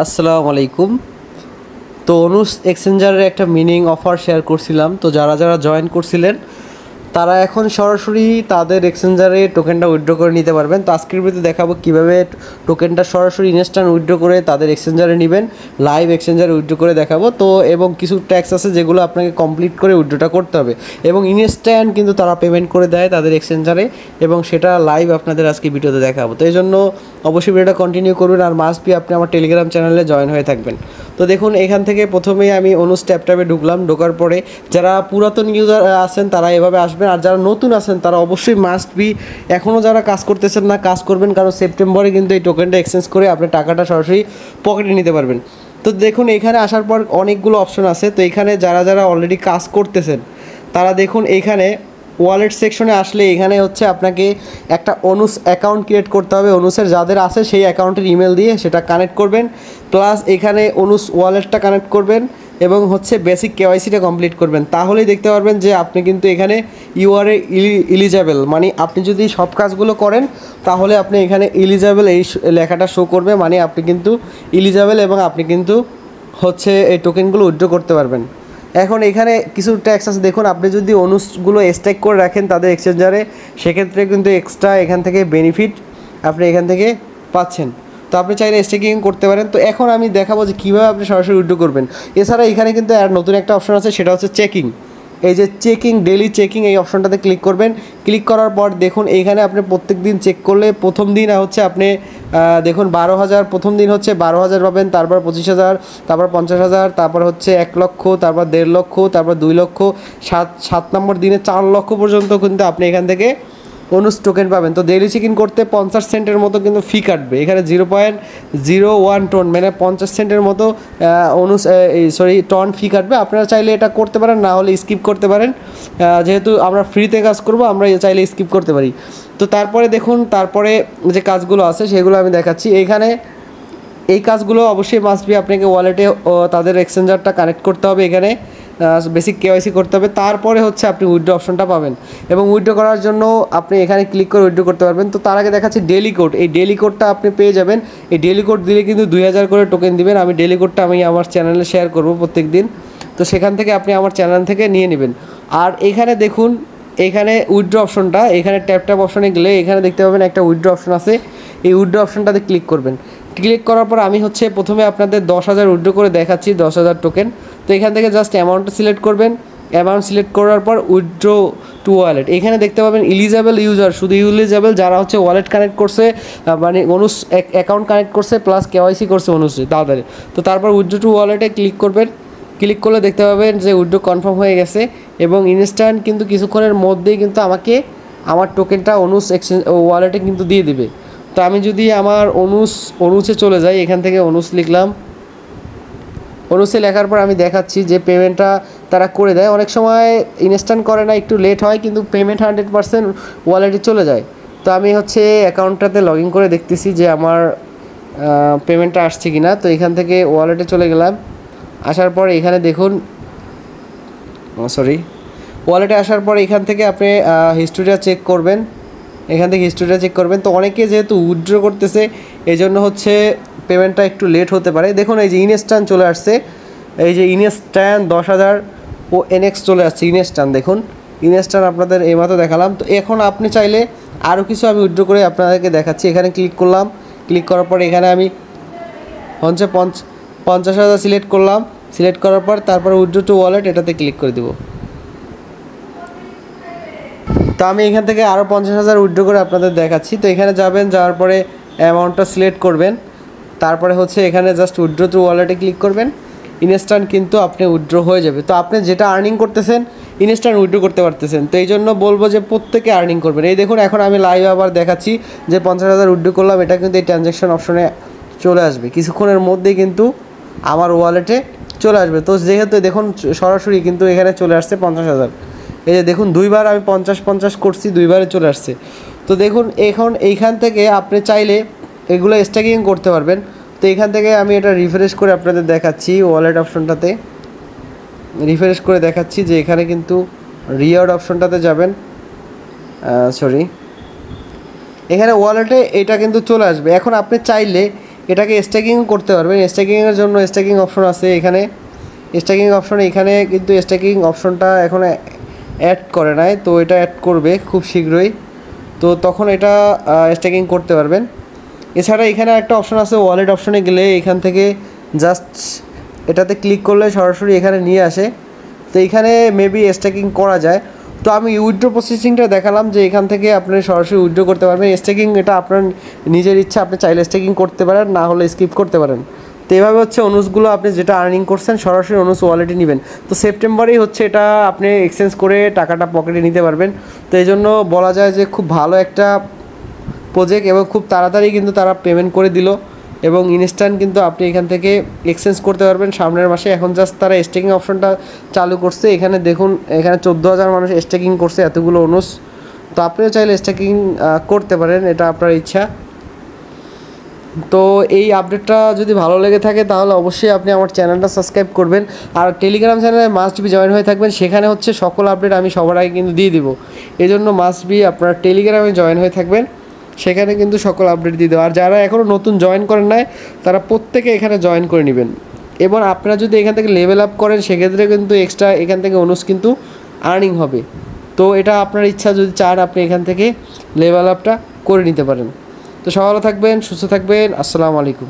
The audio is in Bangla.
আসসালামু আলাইকুম। তো অনুস এক্সচেঞ্জারের একটা মিনিং অফার শেয়ার করছিলাম। তো যারা যারা জয়েন করছিলেন তারা এখন সরাসরি তাদের এক্সচেঞ্জারে টোকেনটা উইথড্র করে নিতে পারবেন। তো আজকের ভিডিওতে দেখাবো কীভাবে টোকেনটা সরাসরি ইনস্ট্যান্ট উইথড্র করে তাদের এক্সচেঞ্জারে নেবেন, লাইভ এক্সচেঞ্জারে উইথড্র করে দেখাবো। তো এবং কিছু ট্যাক্স আছে যেগুলো আপনাকে কমপ্লিট করে উইথড্রটা করতে হবে, এবং ইনস্ট্যান্ট কিন্তু তারা পেমেন্ট করে দেয় তাদের এক্সচেঞ্জারে, এবং সেটা লাইভ আপনাদের আজকে ভিডিওতে দেখাবো। তো এই জন্য অবশ্যই ভিডিওটা কন্টিনিউ করবেন, আর মাস্ট বি আপনি আমার টেলিগ্রাম চ্যানেলে জয়েন হয়ে থাকবেন। তো দেখুন, এখান থেকে প্রথমেই আমি অনুস ট্যাপে ঢুকলাম। ঢোকার পরে যারা পুরাতন ইউজার আছেন তারা এভাবে আসবেন, আর যারা নতুন আছেন তারা অবশ্যই মাস্ট বি এখনও যারা কাজ করতেছেন না কাজ করবেন, কারণ সেপ্টেম্বরে কিন্তু এই টোকেনটা এক্সচেঞ্জ করে আপনি টাকাটা সরাসরি পকেটে নিতে পারবেন। তো দেখুন, এখানে আসার পর অনেকগুলো অপশন আছে। তো এখানে যারা যারা অলরেডি কাজ করতেছেন তারা দেখুন, এখানে ওয়ালেট সেকশনে আসলে এখানে হচ্ছে আপনাকে একটা অনুস অ্যাকাউন্ট ক্রিয়েট করতে হবে। অনুসের যাদের আছে সেই অ্যাকাউন্টের ইমেল দিয়ে সেটা কানেক্ট করবেন, প্লাস এখানে অনুস ওয়ালেটটা কানেক্ট করবেন, এবং হচ্ছে বেসিক কেওয়াইসিটা কমপ্লিট করবেন। তাহলেই দেখতে পারবেন যে আপনি কিন্তু এখানে ইউআরএ ইলিজেবল, মানে আপনি যদি সব কাজগুলো করেন তাহলে আপনি এখানে ইলিজেবল এই লেখাটা শো করবে, মানে আপনি কিন্তু ইলিজেবল, এবং আপনি কিন্তু হচ্ছে এই টোকেনগুলো উইথড্র করতে পারবেন। এখন এখানে কিছু ট্যাক্স আছে। দেখুন, আপনি যদি অনুসগুলো স্ট্যাক করে রাখেন তাদের এক্সচেঞ্জারে, সেক্ষেত্রে কিন্তু এক্সট্রা এখান থেকে বেনিফিট আপনি এখান থেকে পাচ্ছেন। তো আপনি চাইলে স্টেকিং করতে পারেন। তো এখন আমি দেখাবো যে কীভাবে আপনি সরাসরি উইথড্র করবেন। এছাড়া এখানে কিন্তু আর নতুন একটা অপশন আছে, সেটা হচ্ছে চেকিং। এই যে চেকিং, ডেইলি চেকিং, এই অপশনটাতে ক্লিক করবেন। ক্লিক করার পর দেখুন, এইখানে আপনি প্রত্যেক দিন চেক করলে প্রথম দিন হচ্ছে আপনি দেখুন 12,000, প্রথম দিন হচ্ছে 12,000 পাবেন, তারপর 25,000, তারপর 50,000, তারপর হচ্ছে 1 লক্ষ, তারপর 1.5 লক্ষ, তারপর 2 লক্ষ, 7 নম্বর দিনে 4 লক্ষ পর্যন্ত কিন্তু আপনি এখান থেকে অনুস টোকেন পাবেন। তো ডেইলি চেক ইন করতে 50 সেন্টের মতো কিন্তু ফি কাটবে। এখানে 0.01 টন, মানে 50 সেন্টের মতো টন ফি কাটবে। আপনারা চাইলে এটা করতে পারেন, না হলে স্কিপ করতে পারেন। যেহেতু আমরা ফ্রিতে কাজ করব, আমরা চাইলে স্কিপ করতে পারি। তো তারপরে দেখুন, তারপরে যে কাজগুলো আছে সেগুলো আমি দেখাচ্ছি। এইখানে এই কাজগুলো অবশ্যই মাস্ট বি আপনাকে ওয়ালেটে তাদের এক্সচেঞ্জারটা কানেক্ট করতে হবে, এখানে বেসিক কেওয়াইসি করতে হবে, তারপরে হচ্ছে আপনি উইথড্র অপশনটা পাবেন, এবং উইথড্র করার জন্য আপনি এখানে ক্লিক করে উইথড্র করতে পারবেন। তো তার আগে দেখাচ্ছি ডেইলি কোড। এই ডেইলি কোডটা আপনি পেয়ে যাবেন। এই ডেইলি কোড দিলে কিন্তু 2000 করে টোকেন দিবেন। আমি ডেইলি কোডটা আমার চ্যানেলে শেয়ার করব প্রত্যেক দিন। তো সেখান থেকে আপনি আমার চ্যানেল থেকে নিয়ে নেবেন। আর এখানে দেখুন, এখানে উইথড্র অপশনটা, এখানে ট্যাপ অপশনে গেলে এখানে দেখতে পাবেন একটা উইথড্র অপশন আছে। এই উইথড্র অপশনটাতে ক্লিক করবেন। ক্লিক করার পর আমি হচ্ছে প্রথমে আপনাদের 10,000 উইথড্র করে দেখাচ্ছি, 10,000 টোকেন। তো এখান থেকে জাস্ট অ্যামাউন্টটা সিলেক্ট করবেন। অ্যামাউন্ট সিলেক্ট করার পর উইথড্র টু ওয়ালেট, এখানে দেখতে পাবেন ইলিজেবল ইউজার, শুধু ইলিজেবল যারা হচ্ছে ওয়ালেট কানেক্ট করছে, মানে অনুস অ্যাকাউন্ট কানেক্ট করছে প্লাস কেওয়াইসি করছে অনুসে তাদের। তো তারপর উইথড্র টু ওয়ালেটে ক্লিক করবেন। ক্লিক করলে দেখতে পাবেন যে উইথড্র কনফার্ম হয়ে গেছে, এবং ইনস্ট্যান্ট কিন্তু কিছুক্ষণের মধ্যেই কিন্তু আমাকে আমার টোকেনটা অনুস এক্সচেঞ্জ ওয়ালেটে কিন্তু দিয়ে দেবে। তো আমি যদি আমার অনুসে চলে যাই, এখান থেকে অনুস লিখলাম। অনুসে লেখার পর আমি দেখাচ্ছি যে পেমেন্টটা তারা করে দেয়। অনেক সময় ইনস্ট্যান্ট করে না, একটু লেট হয়, কিন্তু পেমেন্ট 100% ওয়ালেটে চলে যায়। তো আমি হচ্ছে অ্যাকাউন্টটাতে লগ ইন করে দেখতেছি যে আমার পেমেন্টটা আসছে কি না। তো এখান থেকে ওয়ালেটে চলে গেলাম। আসার পর এখানে দেখুন, ওয়ালেটে আসার পর এখান থেকে আপনি হিস্ট্রিটা চেক করবেন। এখান থেকে হিস্ট্রিটা চেক করবেন। তো অনেকে যেহেতু উইথড্র করতেছে এই জন্য হচ্ছে পেমেন্টটা একটু লেট হতে পারে। দেখুন, এই যে ইনস্ট্যান্ট চলে আসছে, এই যে ইনস্ট্যান্ট 10,000 ও এনএক্স চলে আসছে ইনস্ট্যান্ট। দেখুন, ইনস্ট্যান্ট আপনাদের এইমাত্র দেখালাম। তো এখন আপনি চাইলে আরও কিছু আমি উইথড্র করে আপনাদেরকে দেখাচ্ছি। এখানে ক্লিক করলাম। ক্লিক করার পর এখানে আমি হচ্ছে 50,000 সিলেক্ট করলাম। সিলেক্ট করার পর তারপর উইথড্র টু ওয়ালেট এটাতে ক্লিক করে দেবো। তো আমি এখান থেকে আরও 50,000 উইথড্র করে আপনাদের দেখাচ্ছি। তো এখানে যাবেন, যাওয়ার পরে অ্যামাউন্টটা সিলেক্ট করবেন, তারপরে হচ্ছে এখানে জাস্ট উইথড্র টু ওয়ালেটে ক্লিক করবেন। ইনস্ট্যান্ট কিন্তু আপনি উইথড্র হয়ে যাবে। তো আপনি যেটা আর্নিং করতেছেন ইনস্ট্যান্ট উইথড্র করতে পারতেছেন। তো এই জন্য বলবো যে প্রত্যেকে আর্নিং করবেন। এই দেখুন, এখন আমি লাইভ আবার দেখাচ্ছি যে 50,000 উইথড্র করলাম, এটা কিন্তু এই ট্রানজ্যাকশন অপশনে চলে আসবে কিছুক্ষণের মধ্যেই, কিন্তু আমার ওয়ালেটে চলে আসবে। তো যেহেতু দেখুন সরাসরি কিন্তু এখানে চলে আসছে 50,000। এই যে দেখুন, দুইবার আমি 50 করছি, দুইবারে চলে আসছে। তো দেখুন, এখন এইখান থেকে আপনি চাইলে এগুলো স্ট্যাকিং করতে পারবেন। তো এখান থেকে আমি এটা রিফ্রেশ করে আপনাদের দেখাচ্ছি। ওয়ালেট অপশনটাতে রিফ্রেশ করে দেখাচ্ছি যে এখানে কিন্তু রিওয়ার্ড অপশনটাতে যাবেন, এখানে ওয়ালেটে এটা কিন্তু চলে আসবে। এখন আপনি চাইলে এটাকে স্ট্যাকিং করতে পারবেন। স্ট্যাকিংয়ের জন্য স্ট্যাকিং অপশন আছে এখানে। স্ট্যাকিং অপশন এখানে কিন্তু স্ট্যাকিং অপশনটা এখন অ্যাড করে নাই, তো এটা অ্যাড করবে খুব শীঘ্রই, তো তখন এটা স্ট্যাকিং করতে পারবেন। এছাড়া এখানে একটা অপশন আছে, ওয়ালেট অপশনে গেলে এখান থেকে জাস্ট এটাতে ক্লিক করলে সরাসরি এখানে নিয়ে আসে, তো এখানে মেবি স্ট্যাকিং করা যায়। তো আমি উইথড্র প্রসেসিংটা দেখালাম যে এখান থেকে আপনি সরাসরি উইথড্র করতে পারবেন। স্ট্যাকিং এটা আপনার নিজের ইচ্ছা, আপনি চাইলে স্ট্যাকিং করতে পারেন, না হলে স্কিপ করতে পারেন। তো এভাবে হচ্ছে অনুসগুলো আপনি যেটা আর্নিং করছেন সরাসরি অনুস ওয়ালেটে নেবেন। তো সেপ্টেম্বরেই হচ্ছে এটা আপনি এক্সচেঞ্জ করে টাকাটা পকেটে নিতে পারবেন। তো এই জন্য বলা যায় যে খুব ভালো একটা প্রজেক্ট, এবং খুব তাড়াতাড়ি কিন্তু তারা পেমেন্ট করে দিল, এবং ইনস্ট্যান্ট কিন্তু আপনি এখান থেকে এক্সচেঞ্জ করতে পারবেন সামনের মাসে। এখন জাস্ট তারা স্টেকিং অপশনটা চালু করছে, এখানে দেখুন এখানে 14,000 মানুষ স্টেকিং করছে এতগুলো অনুস। তো আপনিও চাইলে স্টেকিং করতে পারেন, এটা আপনার ইচ্ছা। তো এই আপডেটটা যদি ভালো লেগে থাকে তাহলে অবশ্যই আপনি আমার চ্যানেলটা সাবস্ক্রাইব করবেন, আর টেলিগ্রাম চ্যানেলে মাস্ট বি জয়েন হয়ে থাকবেন। সেখানে হচ্ছে সকল আপডেট আমি সবার আগে কিন্তু দিয়ে দিব, এই জন্য মাস্ট বি আপনারা টেলিগ্রামে জয়েন হয়ে থাকবেন, সেখানে কিন্তু সকল আপডেট দিয়ে দেবো। আর যারা এখনও নতুন জয়েন করেন নাই তারা প্রত্যেকে এখানে জয়েন করে নেবেন, এবং আপনারা যদি এখান থেকে লেভেল আপ করেন সেক্ষেত্রে কিন্তু এক্সট্রা এখান থেকে অনুস কিন্তু আর্নিং হবে। তো এটা আপনার ইচ্ছা, যদি চান আপনি এখান থেকে লেভেল আপটা করে নিতে পারেন। তো সবাই ভালো থাকবেন, সুস্থ থাকবেন, আসসালামু আলাইকুম।